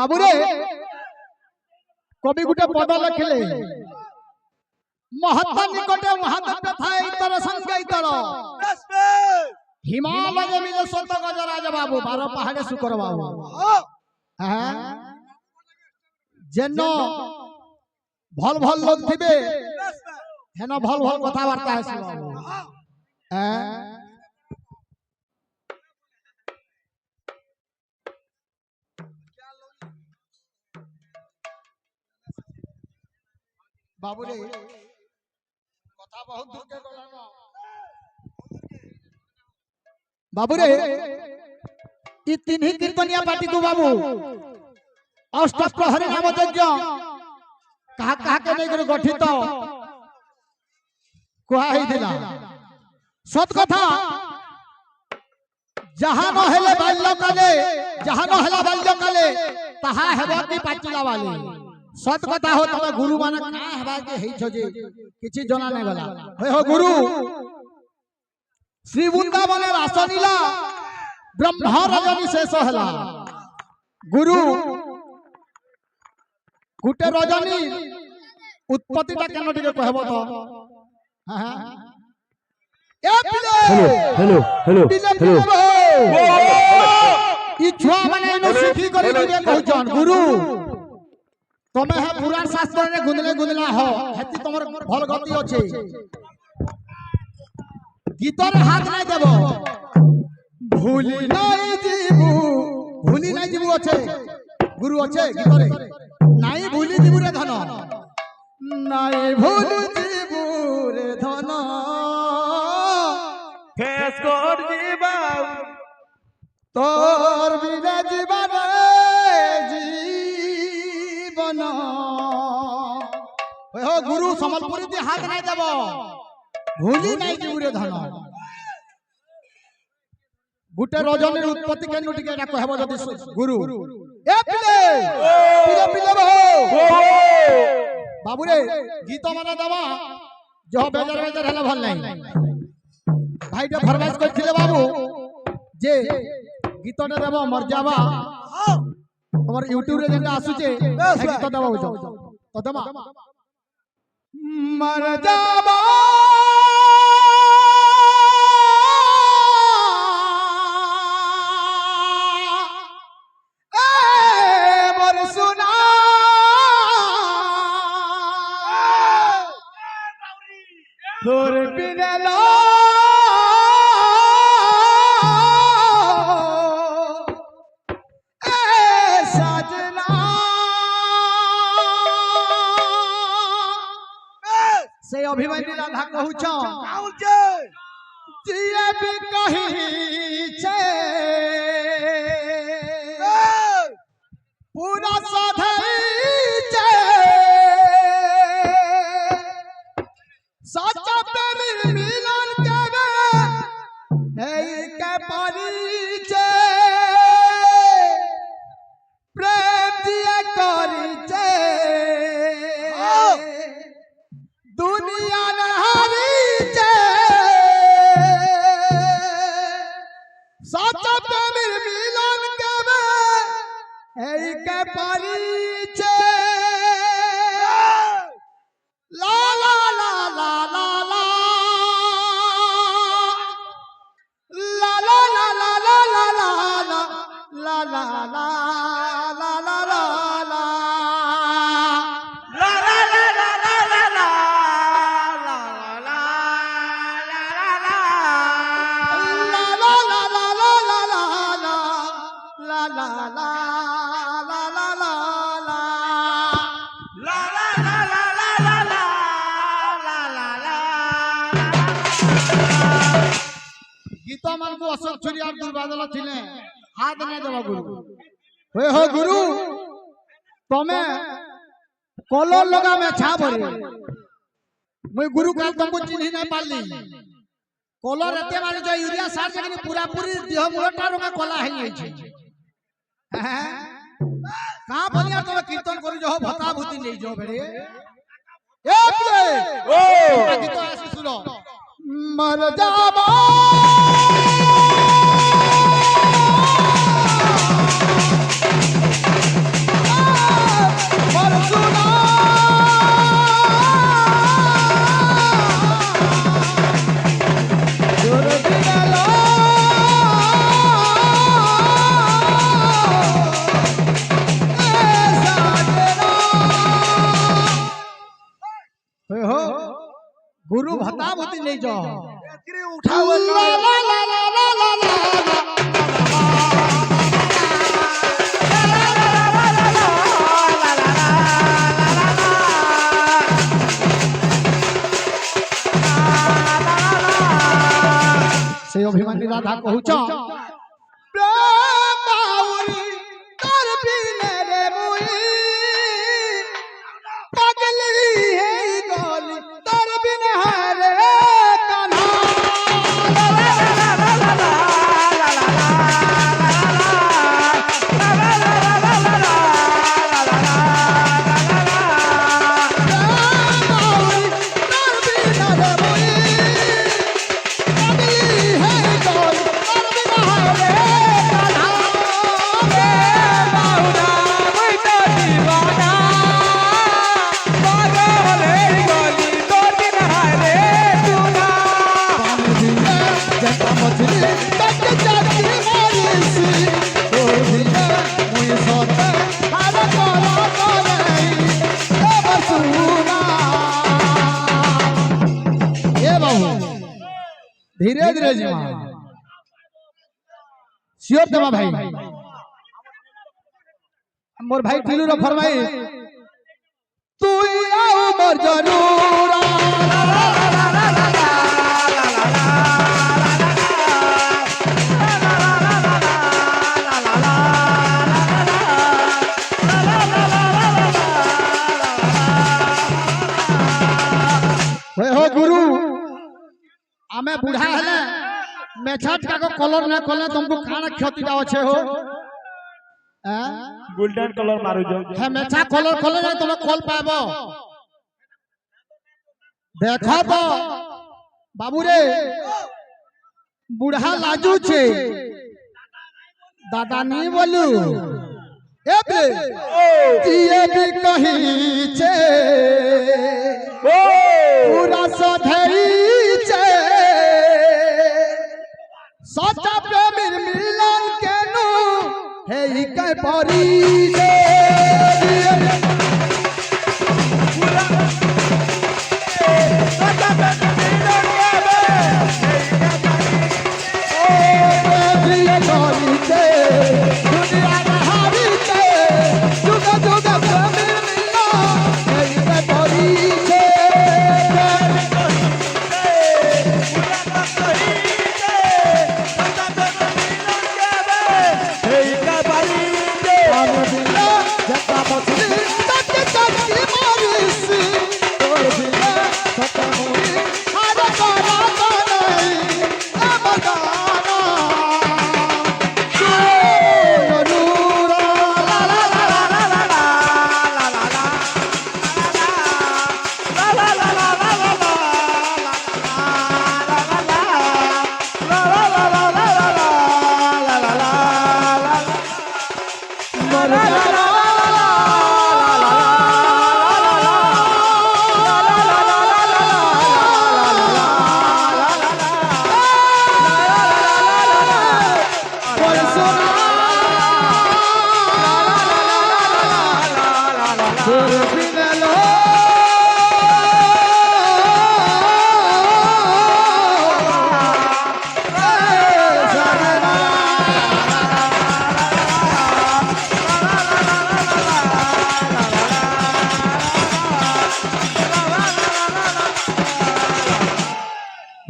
बाबू रे कवि गुटे पद लिखले महत्ता निकटे महादेव थाए इतर संगे इतर हिमालय मिले सत गजराज बाबू 12 पहाड़े शुकर बाबू जेन भल भल लोग थिबे हेन भल भल कथा वार्ता है बाबू बाबू रे कथा बहुत दूर के गलानो बाबू रे ई तीन ही कीर्तनिया पार्टी को बाबू अष्ट प्रहरी नाम यज्ञ कहा कहा के नहीं कर गठित कुआ ही दिला सत कथा जहां न हेले बाल्य काले जहां न हेला बाल्य काले तहा हेबा की पाचिला वाले सत कथा हो तब गुरु मान का हेबा के हेइ छ जे किछि जना नै गला होय हो गुरु श्री वृंदावन रासनीला ब्रह्म रजनी शेष हला गुरु गुटे रजनी उत्पत्ति ता केन टिके कहबो तो हां ए पिले हेलो हेलो हेलो ई छुआ माने नो सिखी करी दिबे कहजन गुरु तमे है पुराण शास्त्र रे गुंदले गुंदला हो हेती तमर भल गति अछि गीतर हाथ नहीं देबो भूली नहीं जीवु अच्छे गुरु अच्छे गीतरे नहीं भूली जीवु रे धन नहीं भूली जीवु रे धन फेस कोड जीवा तोर बिना जीवन जीवन हो गुरु समलपुरी दी हाथ नहीं देबो भूली नहीं जीवु रे धन गुटे रजनीर उत्पत्ति केन टिके ना कहबो जदी गुरु ए पिले पिले पिले बाबू रे गीत माने दवा जो बेजार बेजार हला भल नहीं भाई जे फरमाइश करथिले बाबू जे गीत ने देबो मर जावा हमर YouTube रे जेंटा आसुचे गीत देबो जो तो दमा मर जावा तोर बिना लो ए सजना से अभिमानी राधा कहू छ जिए भी कही छे पूरा साधई छे सच्चा प्रेम मिलन केवे है के परिचय प्रेम दिए करिचे दुनिया न हरिचे सच्चा प्रेम मिलन केवे है के परिचय ला ला ला ला ला ला ला ला ला ला ला ला ला ला ला ला गीता मन को अशोक छुरी और दुर्बादला थिले हाथ नहीं देबा गुरु होय हो गुरु तमे कलर लगा में छा भरे मैं गुरु काल तुमको चिन्ह नहीं पाली कलर एते मारे जो यूरिया सार जगनी पूरा पूरी देह मुहटा रो में कला है नहीं छे का बनिया तो कीर्तन करी जो भता भूति नहीं जो बेरे ए ओ गीत ऐसे सुनो मर जाबा गुरु भता भती नहीं जो उठाओ ला ला ला ला ला ला ला से अभिमानी राधा कहूच धीरे धीरे जी श्योर देवा भाई मोर भाई टिलू रो फरमाई तू आओ मोर जरूर हो गुरु आमे बुढ़ा है मेछाट का को कलर ना कले तुमको खाना क्षति का अच्छे हो गोल्डन कलर मारू जो है मेछा कलर खोले जाए तुम खोल पाबो देखो तो बाबू रे बुढ़ा लाजू छे दादा नहीं बोलू ए बे ये भी कहीं छे पूरा सधई छे सच्चा प्रेमी मिलन के नु हे ई के परी जे सच्चा प्रेमी मिलन के हे ई के परी जे दुनिया हारी जे जुग जुग प्रेमी मिलन हे ई के परी जे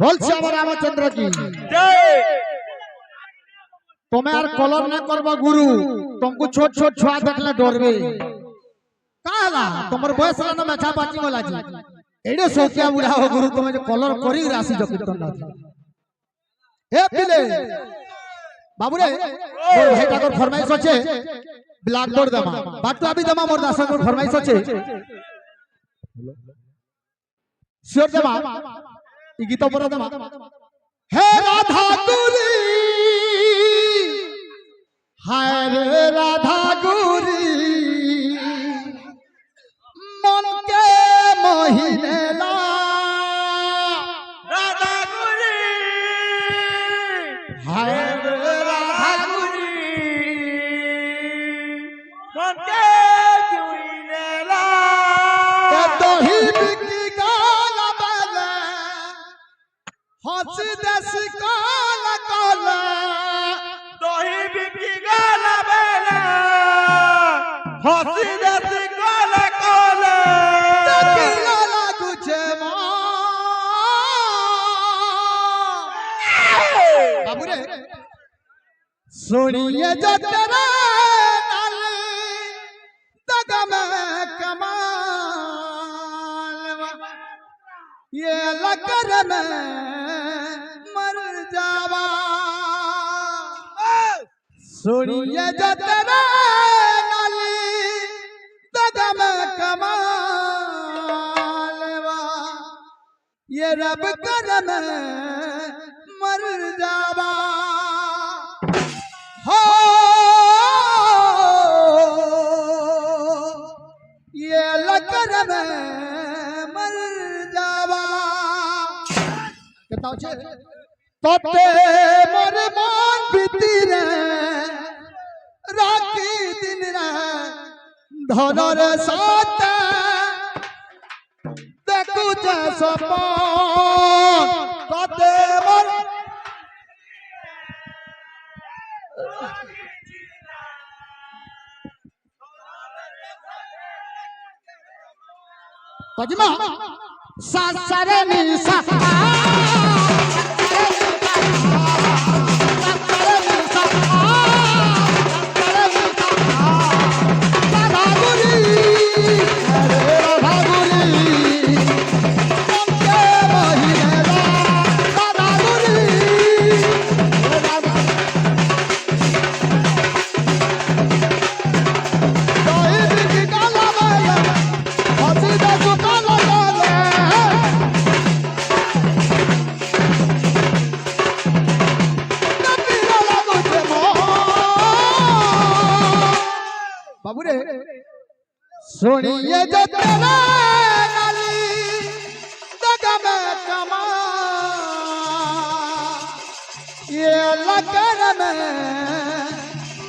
बोल श्याम रामचंद्र की जय तुम्हें यार कलर न करबा गुरु तुमको छोट छोट छुआ देखले डरबे काला तुमर बयस ला न मेछा बाची गला जी एडे सोकिया बुढ़ा हो गुरु तुम्हें जो कलर करी राशि जो कीर्तन ना ए पिले बाबू रे मोर भाई ठाकुर फरमाइश আছে ब्लैक बोर्ड दमा बाटू अभी दमा मोर दास को फरमाइश আছে श्योर दमा ई गीत पर दमा हे राधा गुरी हाय रे राधा गुरी मन के मोहिने ला राधा गुरी हाय रे राधा मन के चुईने ला के तो ही बिकी गाल बाले सुनिए जो तेरा नाल दगा में कमाल ये लकर में मर जावा सुनिए जो तेरा नाल दगा में कमाल ये रब कर में मर जावा हो ये लकर में मर जावा कहता छे तोते मोर मान बीती रे राखी दिन रे धनर साथ देखू जे सपन तोते मोर Pajima sasare ni sa सुनिए जो तेरा नाली दगा में कमा ये लकर में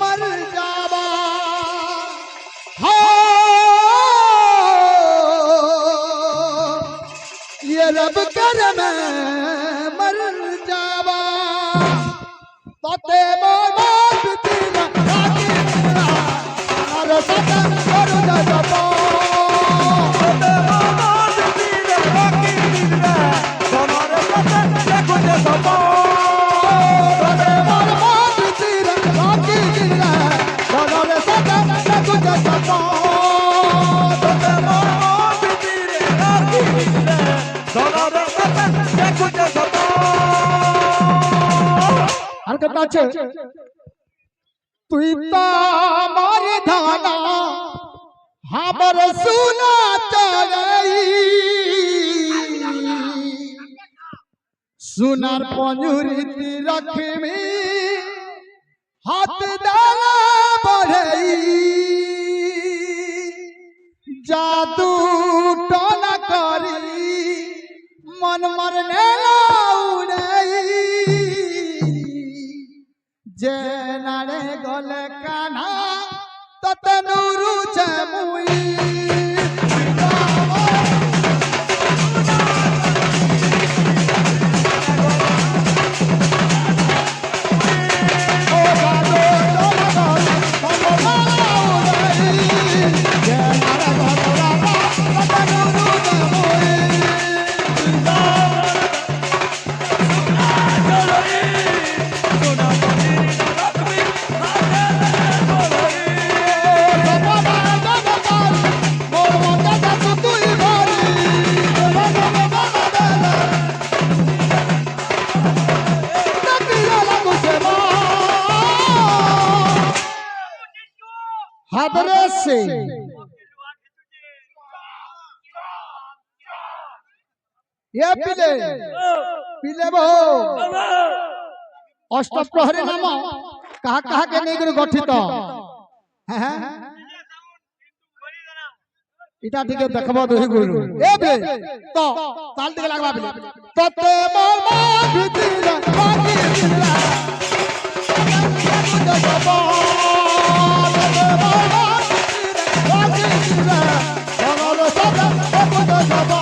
मर जावा हो ये रब कर में मर जावा तोते मोरा बितना राखी और सदा करू जब तुई मारे धाना हाबर सुना चढ़ई सुनार पंजुरी रखमी हाथ डाला बढ़ई जादू टोना करी मन मरने उड़ई जे नारे गले कान्हा ततनुरु चमुई हादरे से ये पिले पिले बो अष्टप्रहरी नाम कहा कहा के नहीं गठित इटा ठीक है देखबो दोही गुरु ए बे तो ताल दिखे लागबा बिले तते मोर मा भितिरा बाकी दिला जबो तते मोर मा भितिरा बाकी दिला हमर सदा सब जबो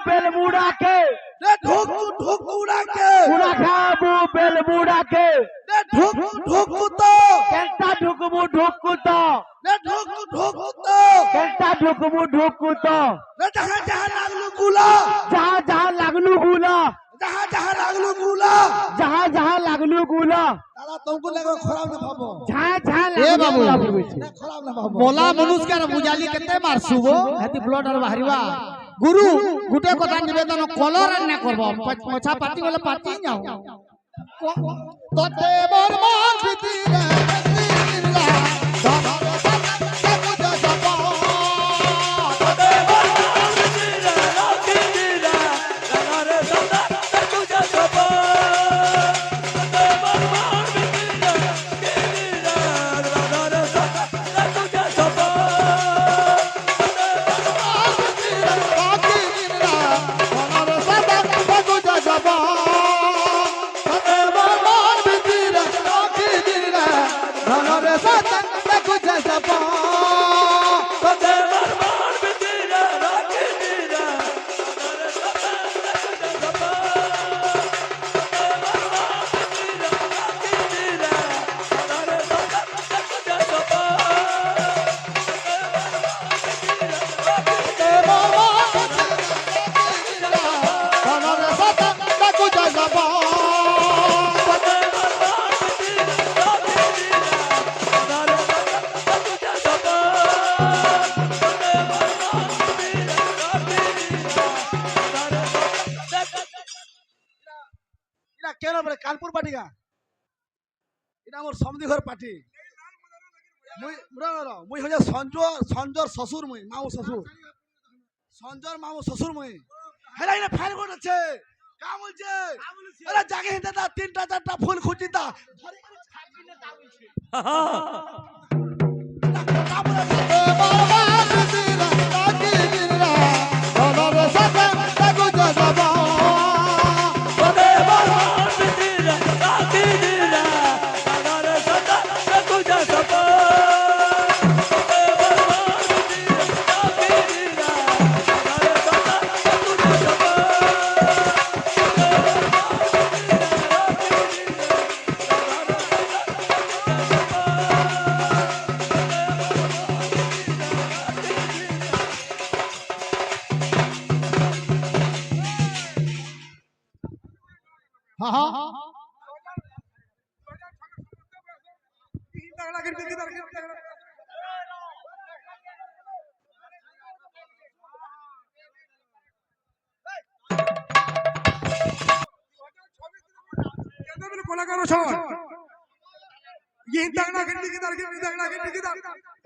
বেলবুড়াকে রে ঢুকু ঢুকু উড়াকে বুড়া খাবো বেলবুড়াকে রে ঢুকু ঢুকু তো কেনটা ঢুকবো ঢুকু তো রে ঢুকু ঢুকু তো কেনটা ঢুকবো ঢুকু তো রে যাহা যাহা লাগলো গুলা যাহা যাহা লাগলু গুলা যাহা যাহা লাগলো গুলা যাহা যাহা লাগলু গুলা তারা তোমকু লাগবে খারাপ না ভাবো যাহা যাহা এ লাগলু বাবু। গুলা বুঝছে না খারাপ না ভাবো মোলা মনুষ্কের বুঝালি কেতে মারসুব হেতি ব্লড আর বাহারিবা গুরু গুটে কথা নিবেদন কলর না করব পছা পাতি বলে পাতি যাও ততে মোর মন ভিতরে দিলা ধরে সে বুঝা যাব বাকি দিলা ধরে সদা বুঝা যাব ততে মোর মন ভিতরে বাকি দিলা ধরে সদা বুঝা যাব এটা কেন বলে কানপুর পার্টি গা এটা আমার সমধি ঘর পার্টি মুই হচ্ছে সঞ্জর শ্বশুর মুই মামু শ্বশুর সঞ্জর মামু শ্বশুর মুই হেলা এটা ফাইল কোড আছে কা বলছে আরে জাগে হিন্দা তা তিনটা চারটা ফুল খুঁজি তা ধরে করে ছাড়বি না তা বলছে কা বলে কলাকার সব গিন্তাগনা গিন্দিগিদার গিন্দিগনা গিন্দিগিদার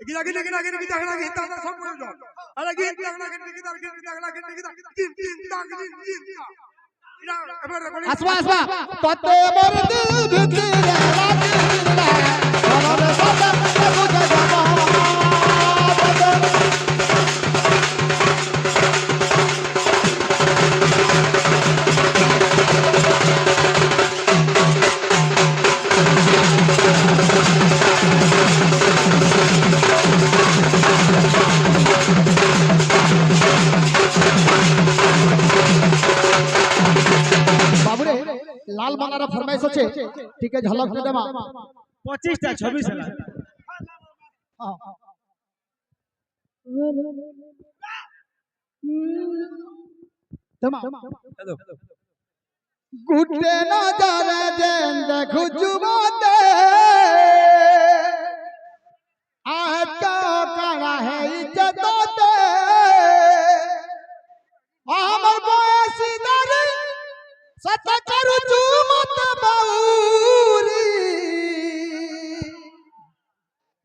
গিন্দিগিনা গিন্দিগনা গিন্তাগনা সব প্রয়োজন আরে গিন্তাগনা গিন্দিগিদার গিন্দিগনা গিন্দিগিদার গিন্দিগিনা ইনা এবারে বলি আসবা আসবা ততে মোর দিল ভিতরে বাকি দিলা ধরে সদা বুঝা যাব বাবুরে লাল মালার ফরমাইশ আছে ঠিক আছে ঝলক দে দেবা 25টা 26 হেলা দেবা গুটে নজরে যেন দেখু যুবতে আজ কারা হে ইজ্জততে আমার বয়সী দারে সত করু চুমত বাউরি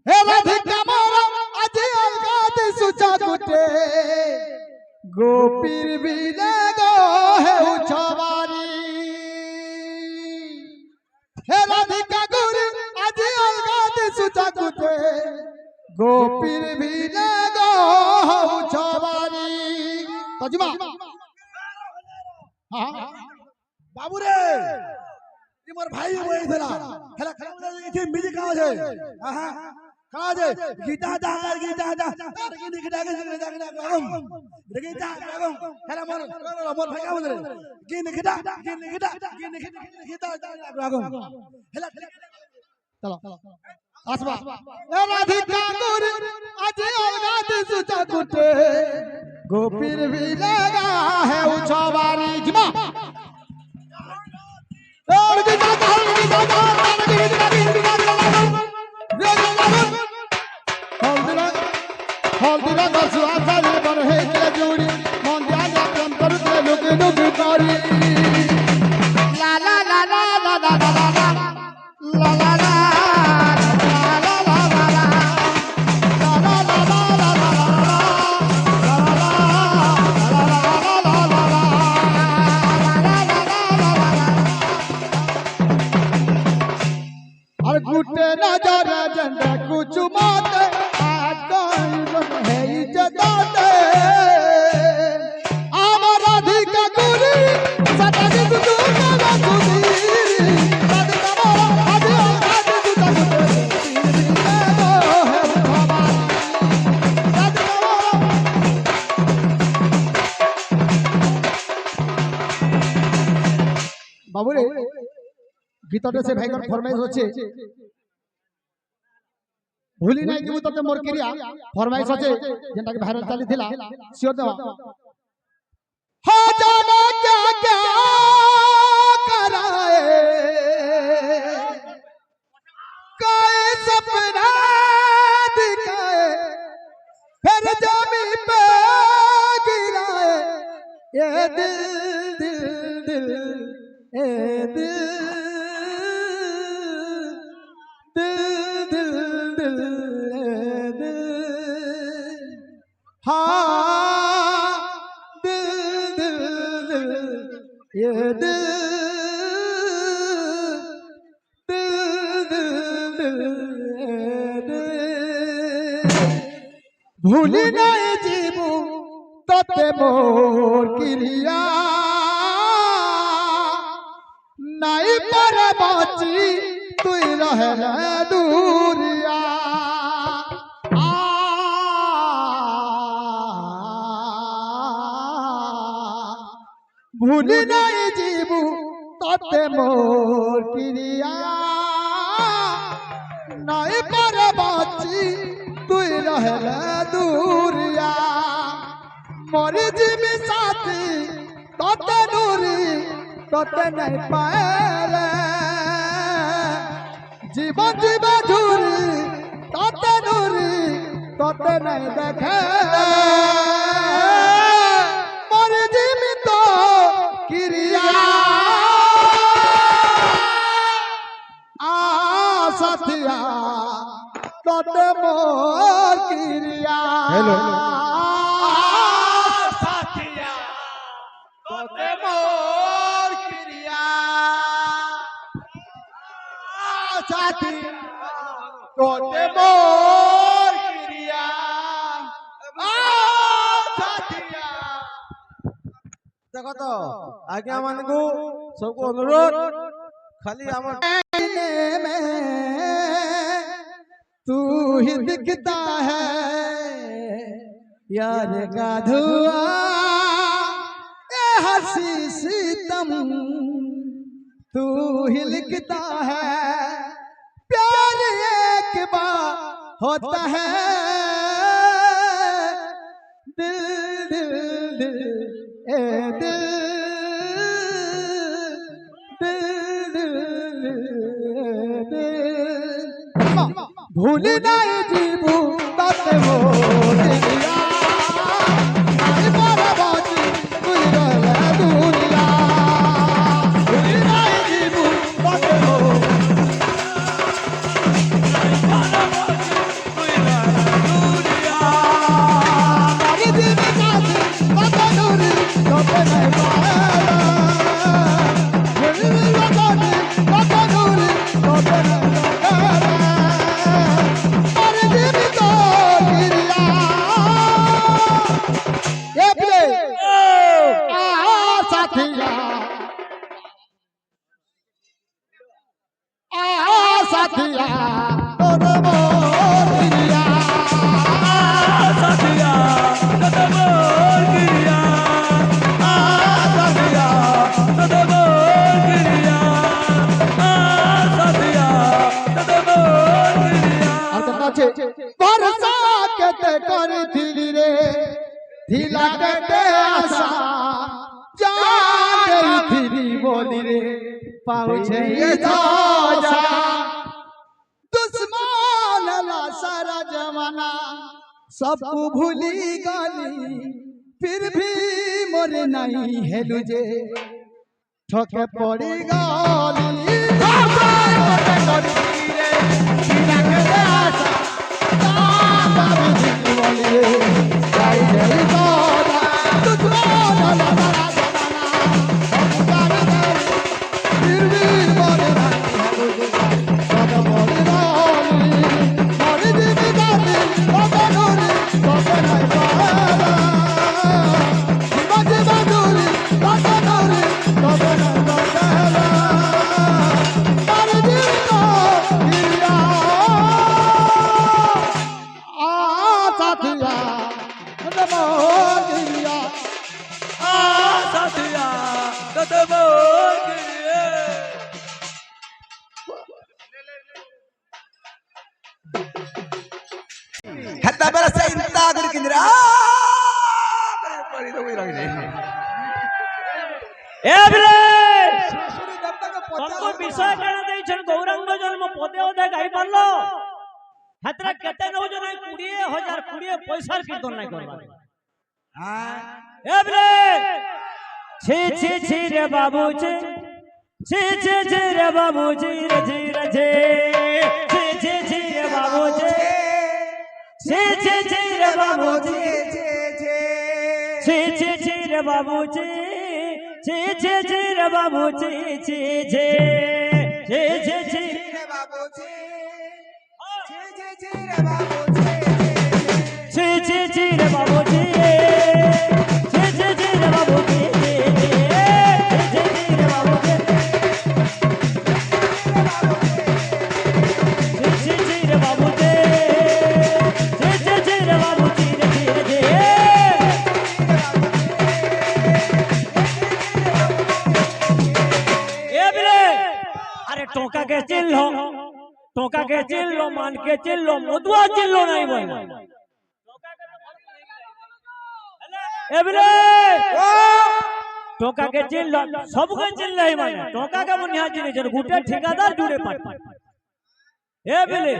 হে রাধিকা মোরা আজ অলগা দিসু জাগুটে গোপীর বিনে গো হে উছবারি হে রাধিকা গুরি আজ অলগা দিসু জাগুটে গোপীর বিনে গো হে উছবারি তজিমা বাবুরে ই মোর ভাই বইছিলা হেলা খেলা এসে মিউজিক আওয়াজ হে হ্যাঁ কাজে গীতা দা গীতা দা কি গীতা গীতা গীতা হেলা মন মন ভাগা বলে কি গীতা গীতা হেলা চলো আসবা এ রাধিকা গুর আজ অলগাত সুচা কুটে গোপীর भी लगा है उछवारी जिमा और गीता हल्दीरा दसुआ साली बन है के जोड़ी मन जाने प्रेम करू ते लोग लोग करी ला ला ला ला ला ला ला ला ला ला गुटे नजर जंदा कुछ मत आज कहीं है इज्जत आमर अधिक गुरी सटक तू ना सुधीरी सद कमरा आज आज तू तक বাবুরে গীতটা সে ভাইগর ফরমাইশ হচ্ছে ভুলি নাই कि तते मोर क्रिया फरमाइश আছে যেটা কি ভাইরাল চালি থিলা সিওর দেবা हो जाना क्या क्या कराए कोई सपना दिखाए फिर जमी पे गिराए ये दिल दिल दिल ए दिल हाँ दिल दिल दिल ये दिल दिल दिल दिल भूली नहीं जीवू तते मोर क्रिया नहीं पर बाची तुई रहे दूरिया भूली नहीं जीवू तते मोर क्रिया नहीं पर बाची तुई रहले दूरिया मोर जीवी साथी तते नूरी तते नहीं पाएले जीवन जीवा झूरी तते नूरी तते नहीं देखे मोर जीवी तो क्रिया आ साथिया तते मोर क्रिया हेलो साथिया तते मोर क्रिया साथिया तते मोर क्रिया साथिया देखो तो आज्ञा मान को सबको अनुरोध खाली आम में तू ही दिखता है यार का धुआं ए हंसी सितम तू ही लिखता है प्यार एक बार होता है दिल दिल दिल ए दिल भूली नहीं जीवू तते मोर क्रिया नहीं पर बाची तुई रहले दूरिया भूली नहीं जीवू तते मोर नहीं जीवी साथी तते नूरी तते नहीं पाएला भूली साथी तते नूरी तते नहीं साथिया तोरे मोर बोली रे पाउछे ये साजा दुश्मन ला सारा जमाना सबको भूली गली फिर भी मोरे नहीं हेलु जे ठोके पड़ी गली हत्ता बरा से इंता कर किंद्रा परी तो कोई लग नहीं ए बिले শ্বশুরি দেবতাকে तुमको विषय केना देई छन गौरांग जन्म पदे ओदे गाई पारलो हतरा केते न हो जने 20000 20 पैसा कीर्तन नहीं करबा हां ए बिले छी रे बाबू छी रे बाबू जी रे छी रे बाबू छी रे बाबू छी रे बाबू छी रे बाबू छी रे बाबू जी टोका के चिल्लो मान के चिल्लो मुदवा चिल्लो नहीं बोल एबले टोका के चिल्लो सब के चिल्लो ही माने टोका के मुनिया जी ने गुटे ठेकेदार जुड़े पट एबले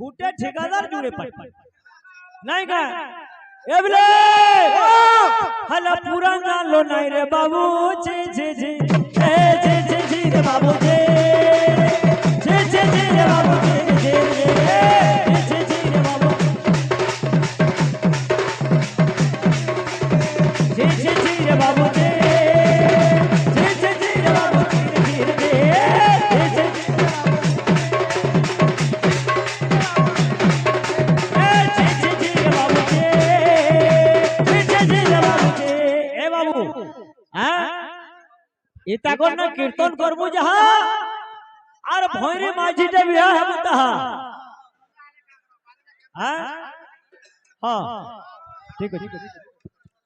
गुटे ठेकेदार जुड़े पट नहीं का एबले हला पूरा जान लो नहीं रे बाबू जी रे बाबू जी रे बाबू इता को न कीर्तन करबू जहा और भैरी माझीटे बियाह है मुताहा हां हां ठीक है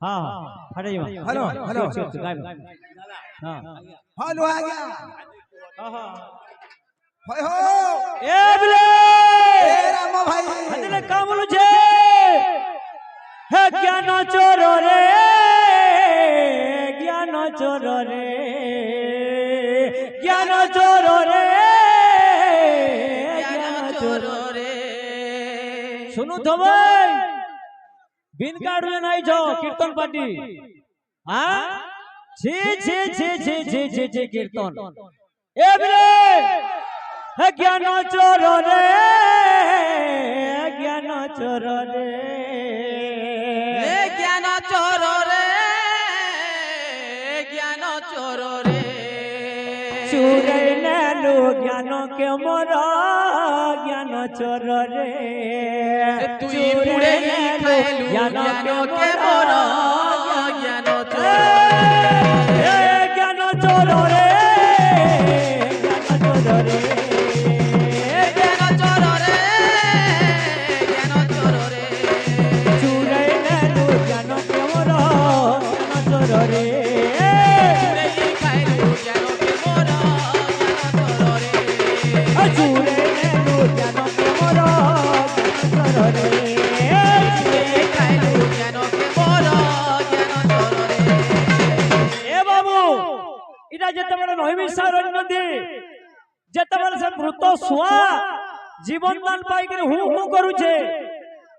हां हटे जा हेलो हेलो हां हेलो आ गया हां होय हो ए बिले ए राम भाई हदले कामलु छे हे ज्ञान चोर रे ज्ञान चोर रे ज्ञान चोर रे सुनु तो भाई बिन काढले नाही जो कीर्तन पार्टी हां छी कीर्तन ए बिले हे ज्ञान चोर रे ज्ञान चोर रे ज्ञान चोर रे ज्ञान चोर रे चुरे नेलु ज्ञान के मोर ज्ञान चोर रे तुई पुड़े खाइलु ज्ञान के मोर ज्ञान चोर ए ज्ञान चोर रे ज्ञान चोर रे ज्ञान चोर रे ज्ञान चोर रे चुरे नेलु ज्ञान के मोर ज्ञान चोर रे पुड़े खाइलु ज्ञान के मोर ज्ञान चोर रे चुरे नेलु ज्ञान के मोर ज्ञान चोर रे खाइलु ज्ञान के मोर ज्ञान चोर रे ए बाबू এটা যেতেবেলে নৈমিষারণ্যদী যেতেবেলে সে মৃত শুয়া জীবন দান পাইকি হু হু করুছে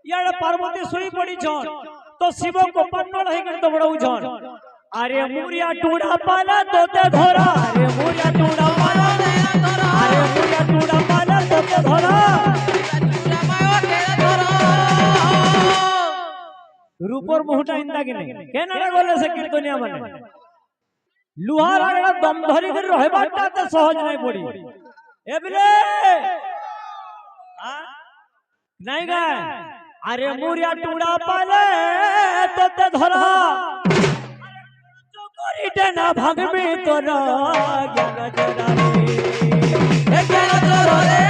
ইয়াড়ে পার্বতী শুই পড়িছন তো শিব কোপান্নল হইকি দৌড়াউছন আরে মুরিয়া টুড়া পালা তোতে ধরা আরে মুরিয়া টুড়া পালা আরে মুরিয়া টুড়া পালা তোতে ধরা রূপর মুহটা ইন্দা কিনে কেনরে গলে সে কীর্তনিয়া মানে লুহার আগড়া দম ধরি করে রহবারটা তো সহজ নাই পড়ি এবিলে নাই গা আরে মুরিয়া টুড়া পালে তোতে ধরা চকরিতে না ভাগবে তোরা জ্ঞান জোড়া রে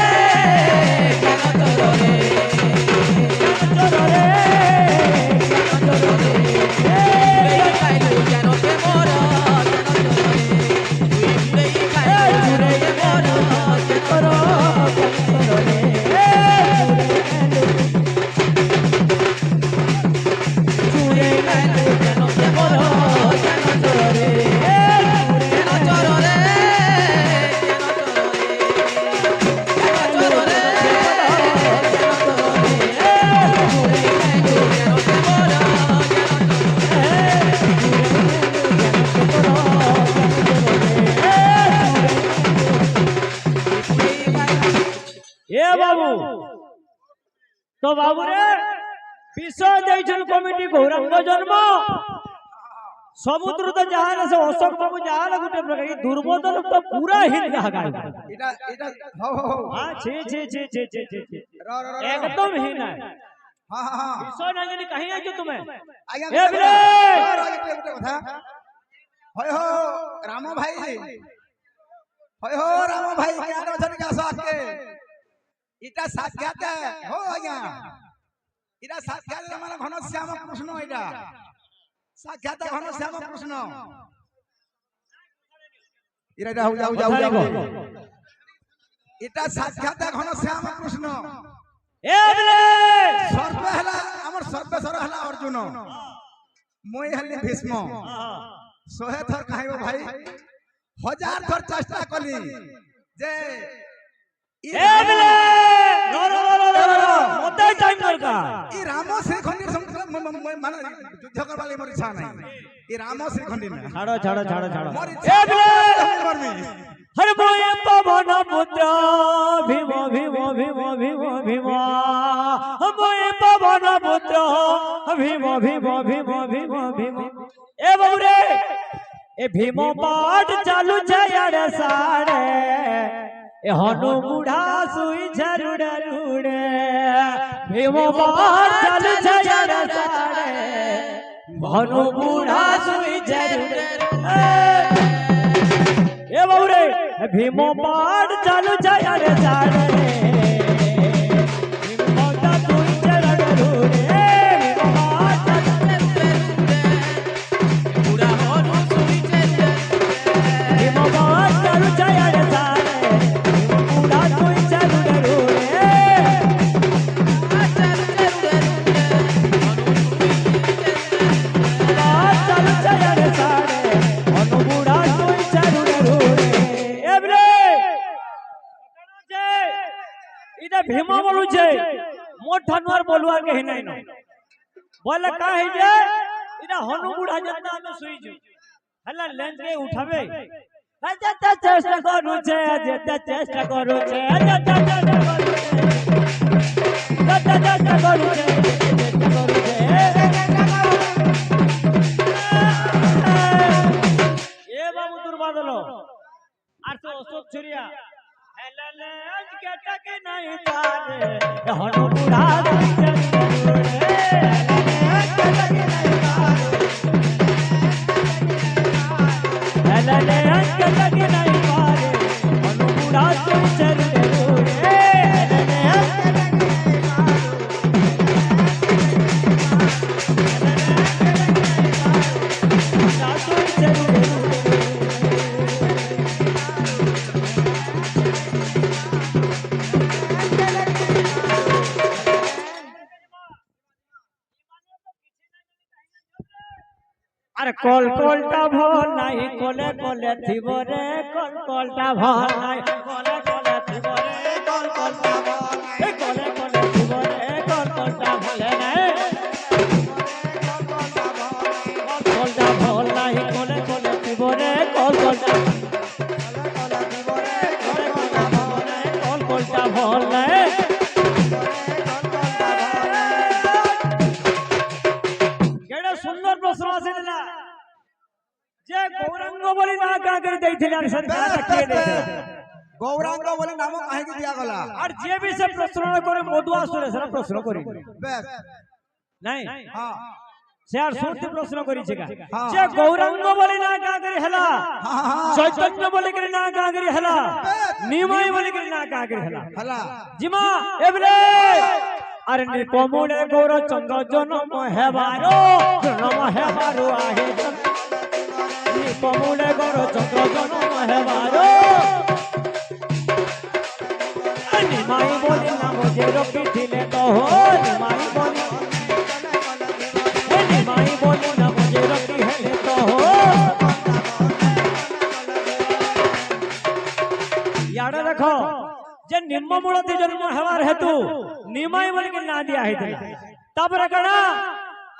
জ্ঞান জোড়া রে জ্ঞান জোড়া রে জ্ঞান জোড়া রে তো বাবু রে বিষয় দিয়েছেন কমিটি গৌরাঙ্গ জন্ম সমুদ্র তো যাহালে সে অশোক বাবু যাহালে গোটে প্রকার দুর্বোধন তো পুরা হিল গায় এটা এটা হো হো হ্যাঁ ছি ছি ছি ছি ছি ছি একদম একদম হি না হ্যাঁ হ্যাঁ বিষয় না জানি কাহি আইছো তুমি আজ্ঞা এ বিলে একটা কথা হয় হো রাম ভাই হয় হো রাম ভাই কেন অছেন কে আজকে এটা সাক্ষাৎ হো আজ্ঞা এটা সাক্ষাৎ মানে ঘনশ্যাম কৃষ্ণ এটা সাক্ষাৎ ঘনশ্যাম কৃষ্ণ এটা যাও যাও যাও যাও এটা সাক্ষাৎ ঘনশ্যাম কৃষ্ণ এ বিলে সর্বে হলা আমার সর্বেশ্বর হলা অর্জুন মই হলি ভীষ্ম শহে থর কাহিব ভাই হাজার থর চেষ্টা কলি যে এ বিলে মতে টাইম দরকার ই রাম শ্রীখণ্ডীর মানে যুদ্ধ করবার মোর ইচ্ছা নাই ই রাম শ্রীখণ্ডী না ছাড়ো ছাড়ো ছাড়ো ছাড়ো মোর এ ইচ্ছা বিলে করবি হরে বয়ে পবন পুত্র ভীম ভীম ভীম ভীম ভীম বয়ে পবন পুত্র ভীম ভীম ভীম ভীম ভীম এ বাবুরে এ ভীম পাঠ চালু ছায়াড়ে সাড়ে এ হনু বুড়া সুই ঝরুড়ে রুড়ে ভীম পাঠ চালু ছায়াড়ে সাড়ে হনু বুড়া সুই ঝরুড়ে এ বাবুরে ভীম পাঠ চালু ছায়াড়ে সাড়ে ভীম পাঠ তুই ঝরুড়ে রুড়ে ভীম পাঠ ভীম পাঠ চালু ছায়াড়ে সাড়ে ভীম বুড়া তুই ঝরুড়ে রুড়ে পাঠ চালু ছায়াড়ে সাড়ে হনু বুড়া তুই ঝরুড়ে রুড়ে এ বিলে এটা ভীম বলুছে মোর ঠানুয়ার বলুয়ার কেহি নাই ন বলে কা হই যে এটা হনু বুড়া যেতে আমি শুইছু হেলা লেন্স কে উঠাবে যেতে চেষ্টা করুছে যেতে চেষ্টা করুছে যেতে চেষ্টা করুছে যেতে চেষ্টা করুছে চেষ্টা করুছে এ বাবু দুর্বাদল আর তো অশোক ছুরিয়া হেলা লেন্স কে টাকে নাই পারে হনু বুড়া দিতে হেলালে আজকে লাগে নাই পারে হনু বুড়া তুই চলতে রুড়ে হেলালে আজকে লাগে নাই পারে তুই চলতে রুড়ে আরে কল কলটা ভল নাই কলে কলে থিব রে কল কলটা ভল নাই কলে কলে থিব রে কল কলটা ভল নাই কলে কলে থিব রে কল কলটা ভলে নাই কল কলটা ভল নাই কলে কলে থিব রে কল কলটা কলে কলটা ভল নাই কল কলটা ভল নাই কেডা সুন্দর প্রশ্ন আছে দিলা যে গৌরাঙ্গ বলি না কাকে দেইছিল আর সব খেলাটা কে দেইছিল গৌরাঙ্গ বলে নাম কাহিকে দিয়া গলা আর যে বি সে প্রশ্ন করে মধুয়া সুরে সেটা প্রশ্ন করি বেশ নাই হ্যাঁ সে আর শুনতে প্রশ্ন করিছে কা হ্যাঁ। যে গৌরাঙ্গ বলি না কাকে হেলা হ্যাঁ হ্যাঁ চৈতন্য বলি করে না কাকে হেলা নিমাই বলি করে না কাকে হেলা হলা জিমা এবলে আরে নিপমুড়ে গৌর চন্দ্র জনম হেবারো জনম হেবারো আহে নিপমুড়ে গৌর চন্দ্র জনম হেবারো নিমাই বলি নাম যে রকিছিলে তো নিমাই বলি নিমাই বলি নাম যে রকি হেলে তো ইয়াড়ে দেখো যে নিম্ন মূলতে জন্ম হওয়ার হেতু নিমাই বলি के ना दिया है তারপরে কনা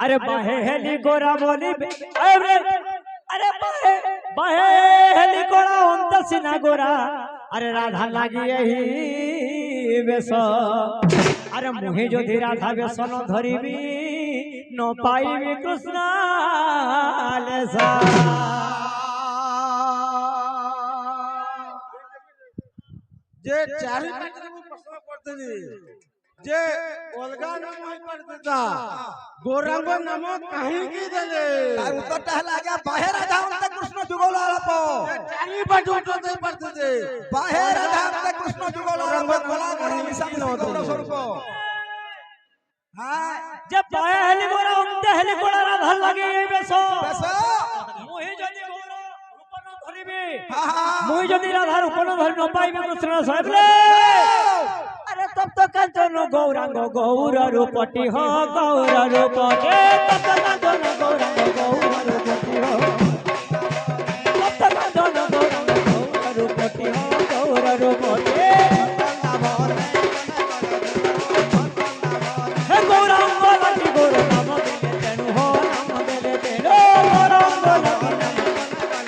আরে বাহে হেলি গোরা বলি আরে বাহে হেলি গোরা অন্ত সিনা গোরা আরে রাধা লাগি এহি বেশ আরে মুহি যদি রাধা বেশ ন ধরিবি ন পাইবি কৃষ্ণ লেসা যে চারি পাত্রে প্রশ্ন করতে যে অলগা নাম হয় করতেতা গৌরাঙ্গ নাম কাহিকি দেলে তার উত্তরটা হলো আগে বাহে রাধা অন্তে কৃষ্ণ যুগল আলাপ চারি পাত্র উত্তর দেই পারতেছে বাহে রাধা অন্তে কৃষ্ণ যুগল আলাপ কলা করে মিশামি গৌর স্বরূপ হ্যাঁ যে বাহে হেলি গোরা অন্ত হেলি গোরা রাধা লাগি এই বেশ বেশ মুহি যদি গৌর রূপ ন ধরিবি হ্যাঁ হ্যাঁ মুই যদি রাধার উপন ধরি ন পাইবি কৃষ্ণ সাহেবলে আরে তব তো কাঞ্চন গৌরাঙ্গ গৌর রূপটি হ গৌর রূপটি তব তো কাঞ্চন গৌরাঙ্গ গৌর রূপটি হ তব তো কাঞ্চন গৌরাঙ্গ গৌর রূপটি হ গৌর রূপটি হে গৌরাঙ্গ লাগি গৌর নাম দিলে তেণু হ নাম দিলে তেণু গৌরাঙ্গ লাগি নাম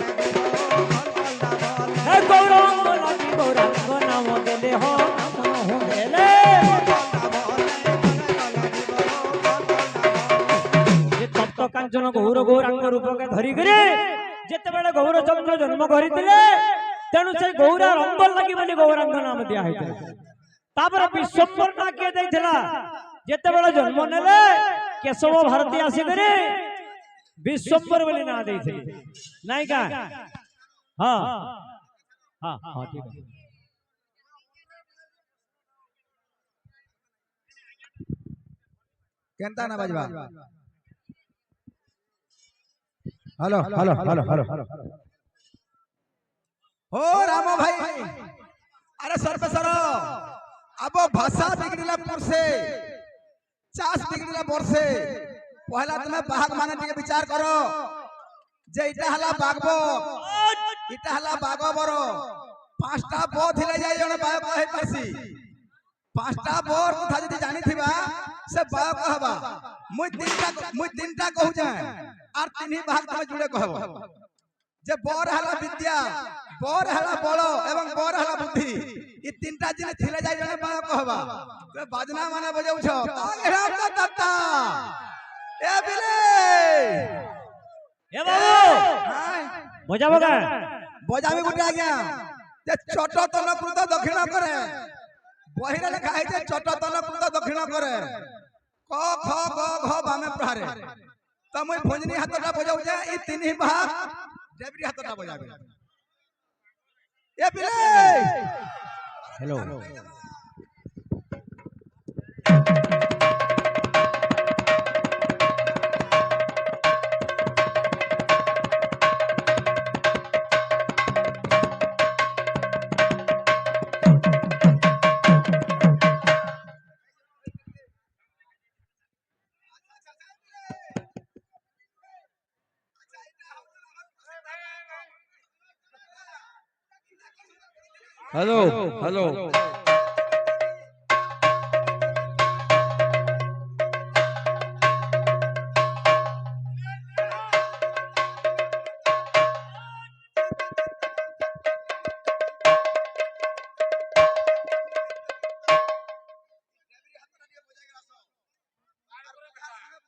হে গৌরাঙ্গ লাগি গৌরাঙ্গ নাম দিলে হ নাম দিলে যে তপ্ত কাঞ্চন গৌর গৌরাঙ্গ রূপকে ধরি করে যেতেবেলে গৌরচন্দ্র জন্ম করিଥିଲେ তেণু সেই গৌরা রঙ্গ লাগি বলি গৌরাঙ্গ নাম দিয়া হইছিল তারপরে বিশ্বম্বর না কে দেইছিলা যেতেবেলে জন্ম নেলে কেশব ভারতী আসি করে বিশ্বম্বর বলি না দেইছিল নাই কা হ্যাঁ হ্যাঁ হ্যাঁ ঠিক আছে কেনতা না বাজবা हेलो हेलो हेलो हेलो हो रामो भाई अरे सर पे सर अब भाषा बिगड़िला पुर से चास बिगड़िला बोर से पहला तुम्हें बाहक माने टिके विचार करो जे इटा हला बागबो इटा हला बागो बरो पांचटा बो थिले जाई जने बायो कहे परसी पांचटा बोर कथा जदी जानि थिबा से बायो कहबा मुई तीनटा कहू जाय আর তিনই ভাগ তুমি জুড়ে কহব যে বর হলা বিদ্যা বর হলা বল এবং বর হলা বুদ্ধি এই তিনটা জিনিস থিলে যাই জনে বায় কহবা তুমি বাজনা মানে বজাউছ এরা তো তাতা এ বিলে এ বাবু হ্যাঁ বজাবো কা বজাবি গুটে আজ্ঞা যে ছোট তলকৃত দক্ষিণ করে বহিরে লেখা হইছে ছোট তলকৃত দক্ষিণ করে ক খ গ ঘ বামে প্রহারে तो मैं भंजनी हाथटा बजाऊ जा ई तीन ही भाग डेबरी हाथटा बजाबे ए बिले hello hello hello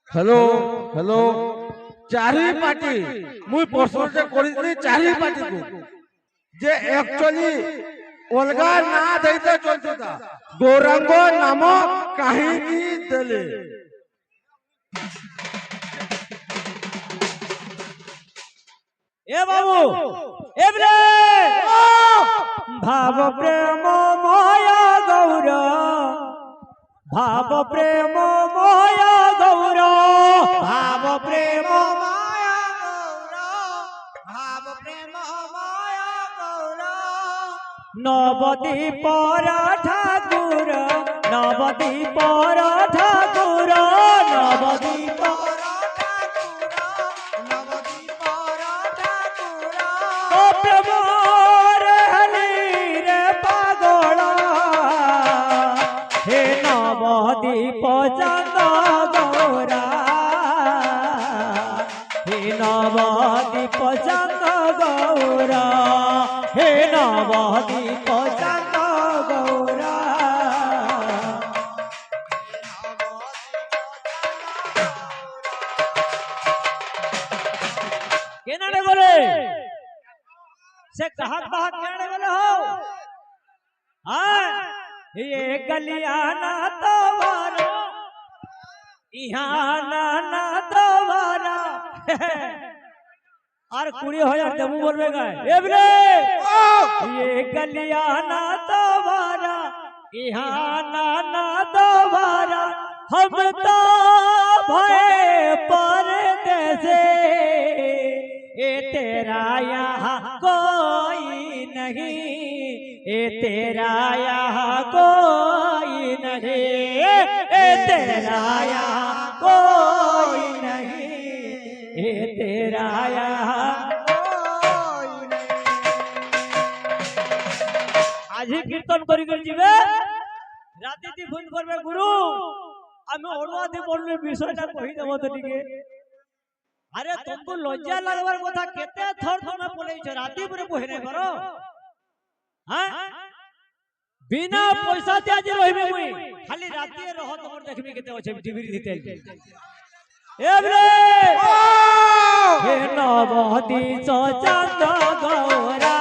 hello hello चारि पार्टी मुई प्रश्न करी चारि पार्टी को जे एक्चुअली अलगा ना देते चलते था गौरांग नाम काहिनी देले ए बाबू ए बरे भाव प्रेम माया गौर भाव प्रेम माया गौर भाव प्रेम माया गौर भाव प्रेम माया गौर नवदीप ठाकुर नवदीप ठाकुर नवदीप नवदीप चंद गौरा हे नवदीप चंद गौरा हे नवदीप चंद गौरा केनाडे बोले से कहा केनाडे बोले हो हाँ ये गलियाना तवारा यहाँ ना तवारा और कुड़ी हो यार दमू बोलबे का ए बरे ये गलियाना तवारा यहाँ ना तवारा हम तो भय परदेसे ए तेरा यहाँ कोई नहीं ए तेरा यहाँ कोई नहीं ए तेरा यहाँ कोई नहीं ए तेरा यहाँ कोई नहीं आज ही कीर्तन करी कर जीवे राती ती फोन करबे गुरु আমি অর্ণাদি বললে বিষয়টা কই দেব তো টিকে আরে তুমি লজ্জা লাগবার কথা কেতে থর তুমি বলেছ রাতি পরে কই নাই পারো হ্যাঁ বিনা পয়সাতে আজ রহিবে মুই খালি রাতি রহ তোমার দেখবি কেতে আছে টিভি দিতে এবরে হে নবদি চাঁদ গৌরা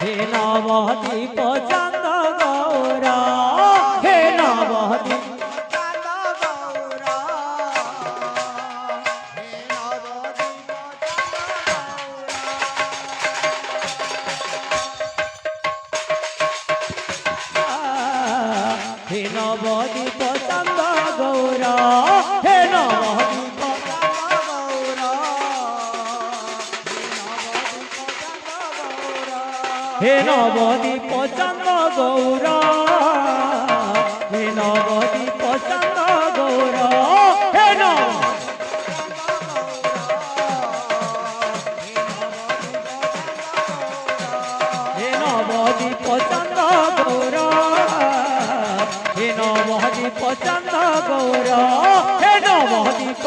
হে নবদি চাঁদ গৌরা হে নবদি हे नवदीप चंद गौरा हे नवदीप हे नवदीप चंद गौरा हे नवदीप चंद गौरा हे नवदीप चंद गौरा हे नवदीप चंद गौरा हे नवदीप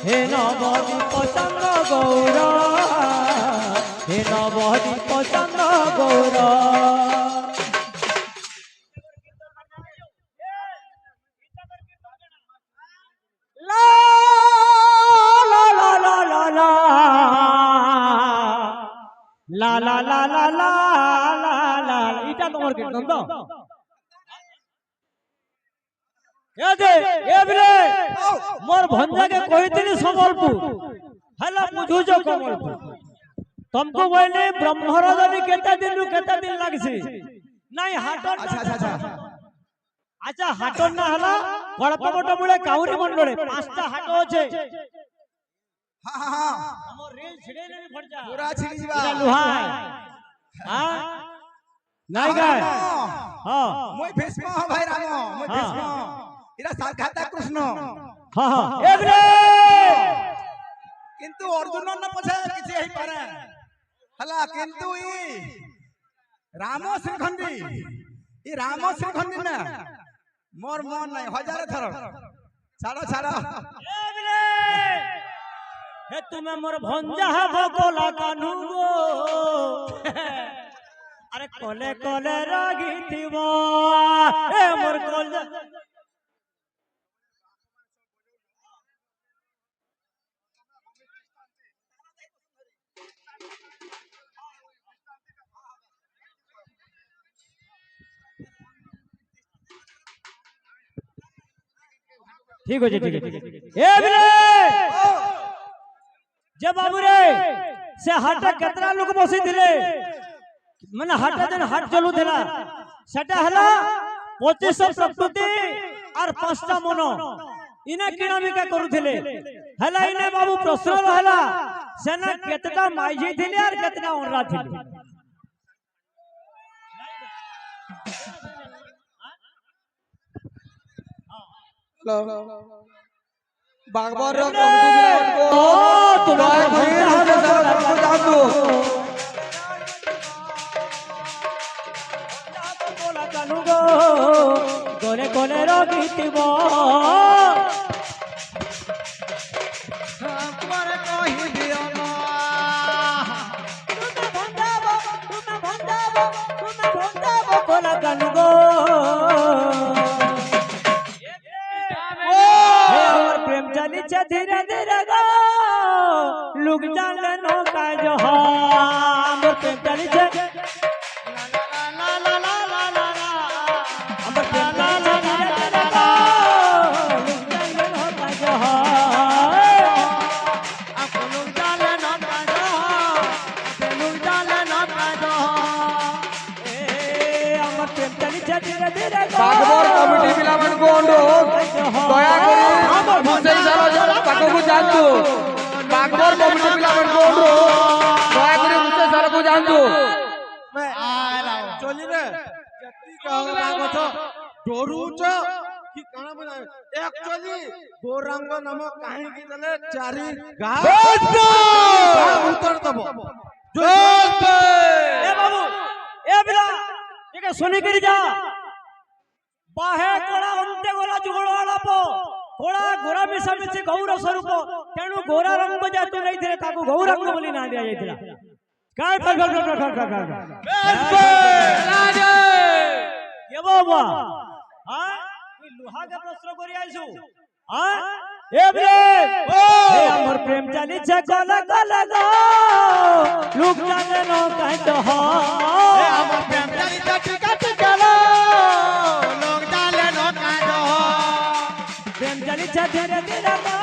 हे नवदीप चंद गौरा हे नवदीप चंद गौरा ला ला ला ला ला ला ला ला ला ला ला ला এটা তোমার কীর্তন তো এদে এবরে মোর ভঞ্জাকে কইতিনি সম্বলপুর হেলা বুঝুছ কমলপুর तुमको बोले ब्रह्मरजनी केता दिन लागसी नहीं हाटन अच्छा हाटन ना हला गड़पगट मुळे काउरी मंडळे पांचटा हाट होचे हाँ हाँ हाँ हमर रेल छिड़े नहीं फट जा पूरा छिड़ी जीवा इरा लोहा हां नहीं गाय हां মই ভীষ্ম ভাই রাম মই ভীষ্ম এরা সাক্ষাৎ কৃষ্ণ हां हां एवरे किंतु अर्जुन न पछे किछि हेई पारे हला किंतु ई राम श्रीखंडी ई राम श्रीखंडी ना मोर मन नहीं हजार थर छाड़ो छाड़ो ए बिले हे तुम्हें मोर भंजा हबो कोला कानू गो अरे कोले कोले रागी थीबो ए मोर कोल ठीक हो ठीक है ए बिले जब बाबू रे से हाट केतरा लोग बसी दिले माने हाट जन हाट चलू देला सेटा हला 25 प्रकृति और 5टा मन इने किनामिका करूथिले हला इने बाबू प्रश्न रहला सेना केतटा माइजी थिले और केतटा ओनरा थिले बागबार कमिटी को तुम्हारे कोले कोले रोगीतिब तुम्हारे कहि दियो ना तुम्हें भंडाबो कोला कानू गो प्रेम चली धीरे धीरे गो लुक जान नो का जो हम प्रेम चली बागबार कमिटी पिलामन को अनुरोध दया करी मुझे सारा पाको जानतु बागबार कमिटी पिलामन को अनुरोध दया करी मुझे सारा को जानतु चली रे जति कहला कथ डरुच कि कण बना एक्चुअली गौरांग नाम काहे की दले चारि गाह उत्तर दबो ए बाबू ए बिला एके सुनी करी जा बाहे कोड़ा अंते गोला जुगड़ वाला पो कोड़ा गोरा मिसा मिसी गौर स्वरूप तेणु गोरा रंग बजातु नहीं थे ताकू गौरंग बोली ना दिया जायतिला काय राजे ये बाबा हां ई लोहा के प्रश्न करी आइसु हां ए बे ए हमर प्रेम चली छ कोला कोला गो लुक जाने नो काहे तो हो ए हमर प्रेम चली छ टिका टिका प्रेम चली छ धीरे धीरे गो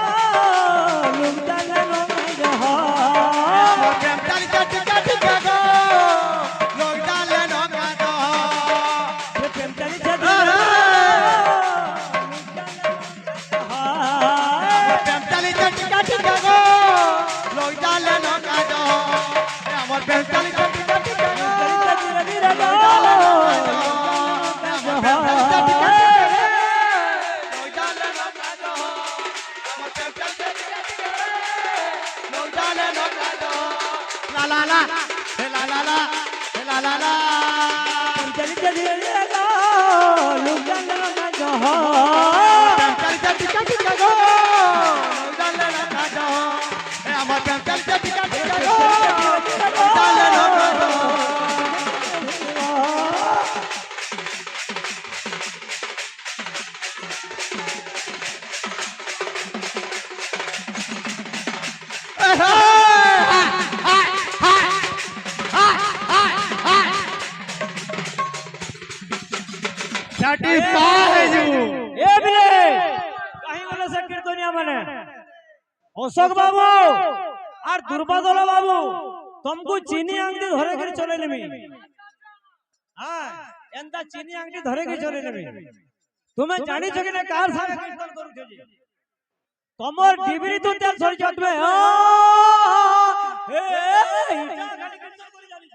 लुक जाने नो काहे तो हो प्रेम चली छ टिका टिका गो लोग डाले नो का दो प्रेम चली छ धीरे प्रेम चली छ टिका टिका गो लोग डाले नो का दो हमर प्रेम चली छ टिका टिका गो धीरे धीरे गो चली चली गो लुक जाने नो काहे तो हो ए बिले कहीं बोले से कीर्तनिया माने अशोक बाबू और दुर्बादल बाबू तुमको चीनी अंगड़ी धरे के चले नेमी हां एंता चीनी अंगड़ी धरे के चले नेमी तुम्हें जानी छ कि ना कार सागे कीर्तन करू छी तमर डिबरी तो तेल सर जत में ए इटा गाड़ी कीर्तन करी जानी छ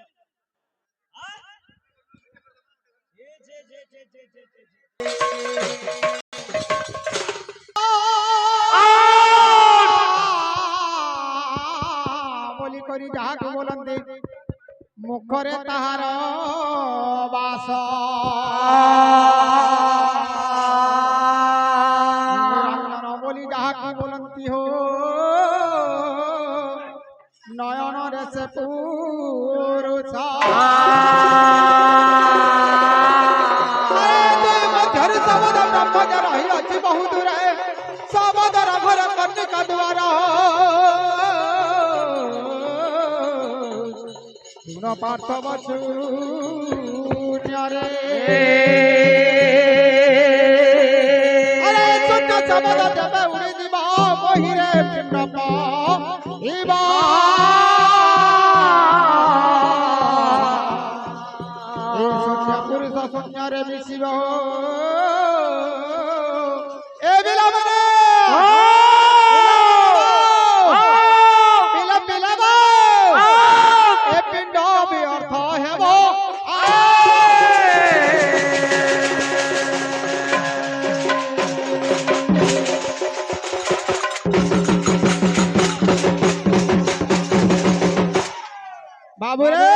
हां କରି ଯାହାକୁ ବୋଲନ୍ତି ମୁଖରେ ତାହାର ବାସ ନିରଞ୍ଜନ ବୋଲି ଯାହାକୁ ବୋଲନ୍ତି ହୋ ନୟନରେ ସେ ପୁରୁଷ ମଧ୍ୟରେ ଶବଦ ବ୍ରହ୍ମଜ ରହିଅଛି ବହୁ ଦୂରେ ଶବଦର ଘର କର୍ଣ୍ଣିକା ଦ୍ୱାର ଶୁଣ ପାର୍ଥବ ଶୂନ୍ୟରେ ଆରେ ଶୂନ୍ୟ ଶବଦ ଯେବେ ଉଡ଼ିଯିବ ବହିରେ ପିଣ୍ଡ ପାଇବା ଶୂନ୍ୟ ପୁରୁଷ ଶୂନ୍ୟରେ ମିଶିବ ଏ ବିଲମାନେ ଏ ପିଣ୍ଡ ବ୍ୟର୍ଥ ହେବ ବାବୁରେ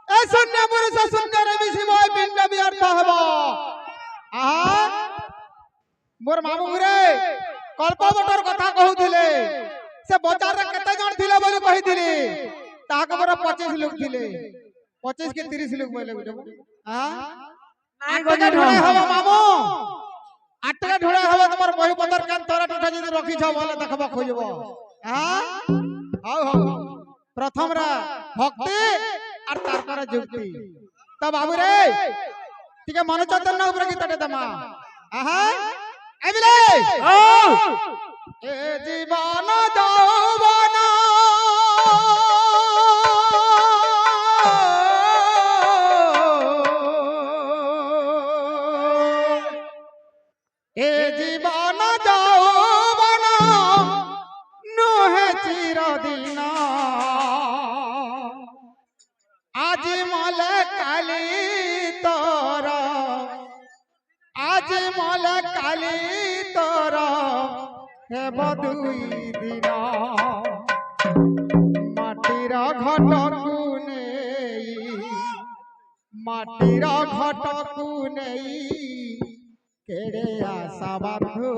ଏ ଶୂନ୍ୟ ପୁରୁଷ ଶୂନ୍ୟରେ ମିଶିବ ଏ ପିଣ୍ଡ ବ୍ୟର୍ଥ ହେବ ଆହା ମୋର ମାମୁଁରେ କଳ୍ପବଟର କଥା କହୁଥିଲେ ସେ ବଜାରରେ କେତେ ଜଣ ଥିଲେ ବୋଲି କହିଥିଲି ତାହାକୁ ମୋର 25 ଲୋକ ଥିଲେ 25 କି 30 ଲୋକ ବୋଇଲେ ଗୋଟେ ଆଟକା ଢୋଳା ହବ ମାମୁ ଆଟକା ଢୋଳା ହବ ତମର ବହି ପତ୍ର କାନ ତରା ଟୁଟା ଯଦି ରଖିଛ ଭଲ ଦେଖବ ଖୋଜିବ ହଉ ହଉ ପ୍ରଥମ ରା ଭକ୍ତି আর তারপরে যুক্তি তো বাবু রে টিকে মন চৈতন্য উপরে গীতটা দমা আহা আইবিলে এ জীবন যৌবন এ জীবন যৌবন নুহে চিরদিন আজ মলে কালি তোর আজ মলে কালি তোর হেব দুই দিন মাটির ঘটকু নেই মাটির ঘটকু নেই কেড়ে আসা বান্ধু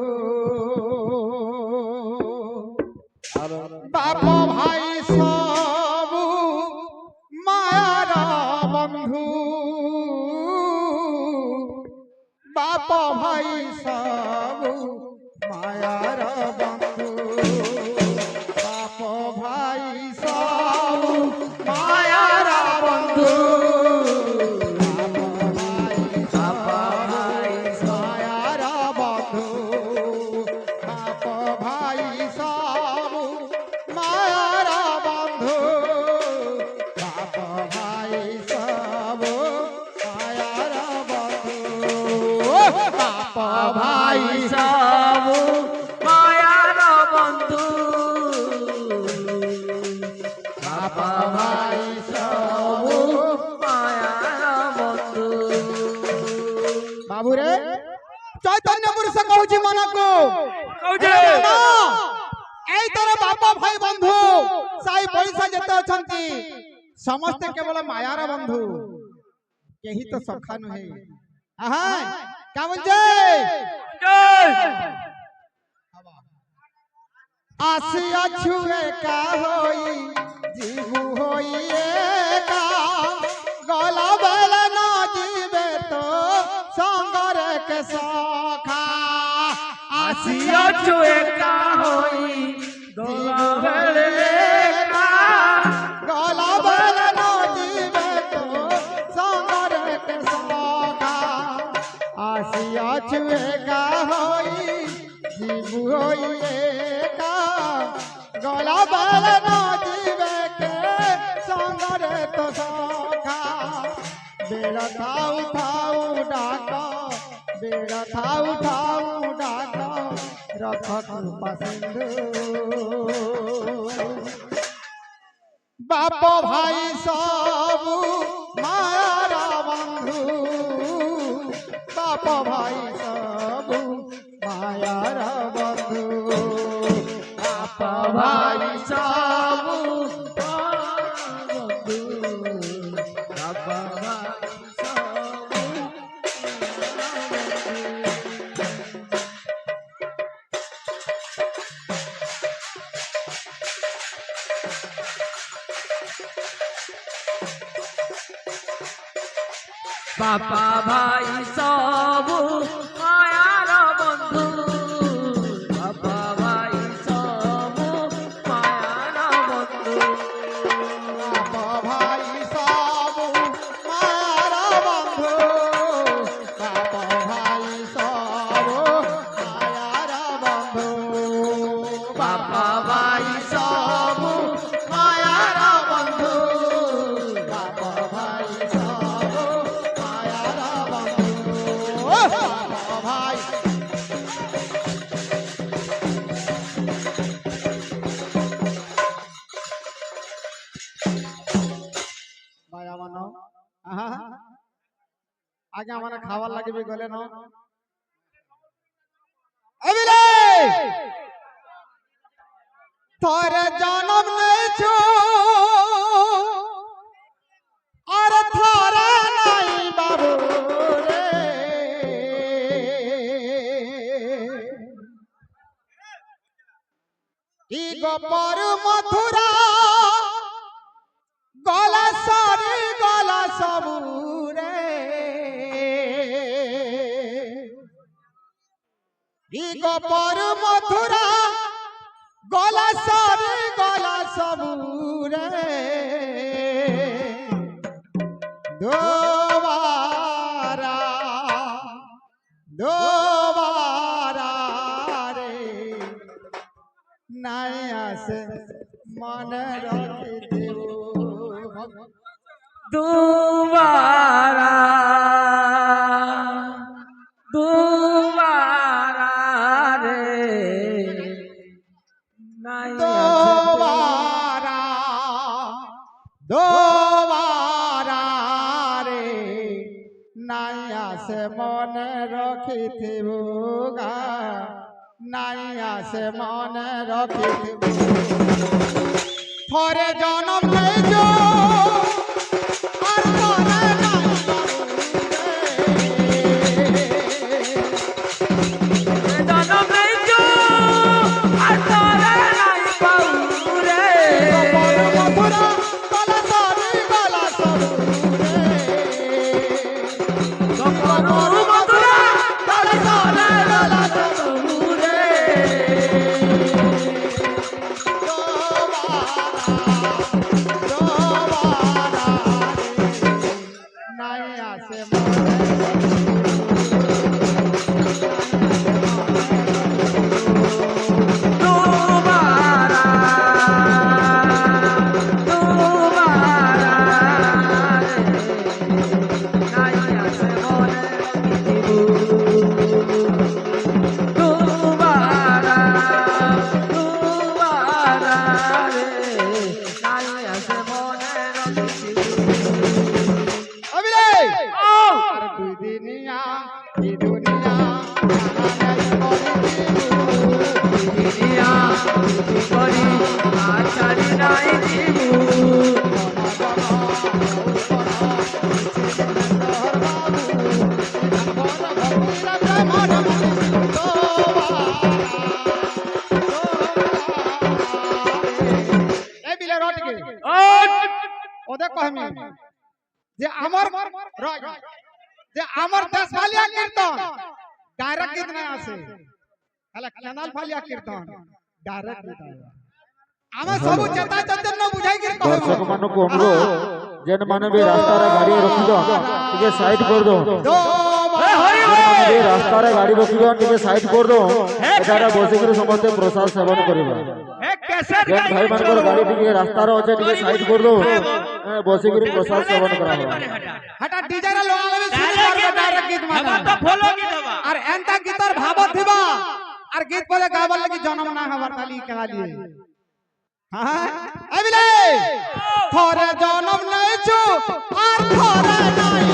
বাপ ভাই সবু মায়ার বন্ধু বাপ ভাই সবু মায়ার বন্ধু বাপ ভাই সবু মায়ার বন্ধু বাপ ভাই মায়ার বন্ধু বাপ ভাই সবু মায়ার বন্ধু বাপ ভাই সবু মায়ার বন্ধু বাপ ভাই সবু মায়ার বন্ধু বাপ ভাই সবু মায়ার বন্ধু বাবুরে চৈতন্য পুরুষ কହୁଛି মনକୁ এই তোর বাপ ভাই বন্ধু সাই পয়সা যেতে অଛନ୍ତି ସମସ୍ତେ କେବଳ ମାୟାର ବନ୍ଧୁ କେହି ତ ସଖା ନୁହେଁ ଆହା କାମୁଜେ ଆସିଅଛୁ ଏକା ହୋଇ ଯିବୁ ହୋଇ ଏକା ଗଲା ବେଳେ ନ ଯିବେ ତ ସଙ୍ଗରେ କେ ସଖା ଆସିଅଛୁ ଏକା ହୋଇ ଗଲା ବେଳେ ଏକା ଗଲା ବେଳେ ନ ଯିବେ ତ ସଙ୍ଗରେ କେ ସଖା ଆସିଅଛୁ ଏକା ହୋଇ ଯିବୁ ହୋଇ ଏକା ଗଲା ବେଳେ ନ ଯିବେ କେ ସଙ୍ଗରେ ତ ସଖା ବେଳ ଥାଉ ଥାଉ ଡାକ ବେଳ ଥାଉ ଥାଉ ଡାକ ରଥ କୃପା ସିନ୍ଧୁ ବାପ ଭାଇ ସବୁ ମାୟାର ବନ୍ଧୁ ବାପ ଭାଇ ସବୁ ମାୟାର ବନ୍ଧୁ ବାପ ଭାଇ ସବୁ বাপা ভাই সবু মায়ার বন্ধু বাপা ভাই সবু মায়ার বন্ধু বাবা ভাই সব মায়ার বন্ধু বাবা ভাই সব মায়ার বন্ধু বাপা ভাই সব মায়ার বন্ধু বাবা ভাই সব মায়ার বন্ধু বাবা ভাই ভাই আমার নাও আগে আমার খাবার লাগবে গলে নাও এবিলে তোর জনম নেছো আর থরে নাই বাবু রে ই গোপর মথুরা গলা সরি গলা সবু রে ই গোপর মথুরা গলা সরি গলা সবু রে দোবারা দোবারা রে নাই আসে মনে রাখি দেব দুবারা দুবারা রে নাই দোবারা দোবারা রে নাই আসে মনে রাখিথিব গা নাই আসে মনে রাখিথিব থরে জনম নেইছো আর থরে নাই জনম নেইছো আর তোরে নাই পাউ রে মথুরা গলা সরি গলা সবু গপর মথুরা তোরে তোরে গলা সবু রে নাই আসে দুবারা দুবারা নাই আসে মনে দুবারা দুবারা রে নাই আসে মনে অবিলে আর দুই দিনিয়া এই দুনিয়া দুনিয়া করি আছাড়ি নাই দিবু ওদের কহমি যে আমার যে আমার দেশ ফালিয়া কীর্তন ডাইরেক্ট গীত না আছে তাহলে ক্যানাল ফালিয়া কীর্তন ডাইরেক্ট গীত আছে ଆମେ ସବୁ ଚେତା ଚୈତନ୍ୟ ବୁଝାଇକିରି କହିବୁ ଦର୍ଶକ ମାନଙ୍କୁ ଅନୁରୋଧ ଯେନ ମାନେ ବି ରାସ୍ତାରେ ଗାଡି ରଖିଛ ଟିକେ ସାଇଡ କରିଦଉ ରାସ୍ତାରେ ଗାଡି ରଖିଛ ଟିକେ ସାଇଡ କରିଦଉ ଏଠାରେ ବସିକିରି ସମସ୍ତେ ପ୍ରସାଦ ସେବନ କରିବା ଯେନ ଭାଇ ମାନଙ୍କର ଗାଡି ଟିକେ ରାସ୍ତାରେ ଅଛେ ଟିକେ ସାଇଡ କରିଦଉ ବସିକିରି ପ୍ରସାଦ ସେବନ କରାହବ ହଟା ডিজে রে লগালে শুনি পারবে ডাইরেক্ট গীত মানে তো ফলো কি দেবা আর এন্তা গীতর ভাব থিবা আর গীত পরে গাবার লাগি জন্ম না হবার খালি কেলালি হ্যাঁ এবিলে থরে জন্ম নেইছো আর থরে নাই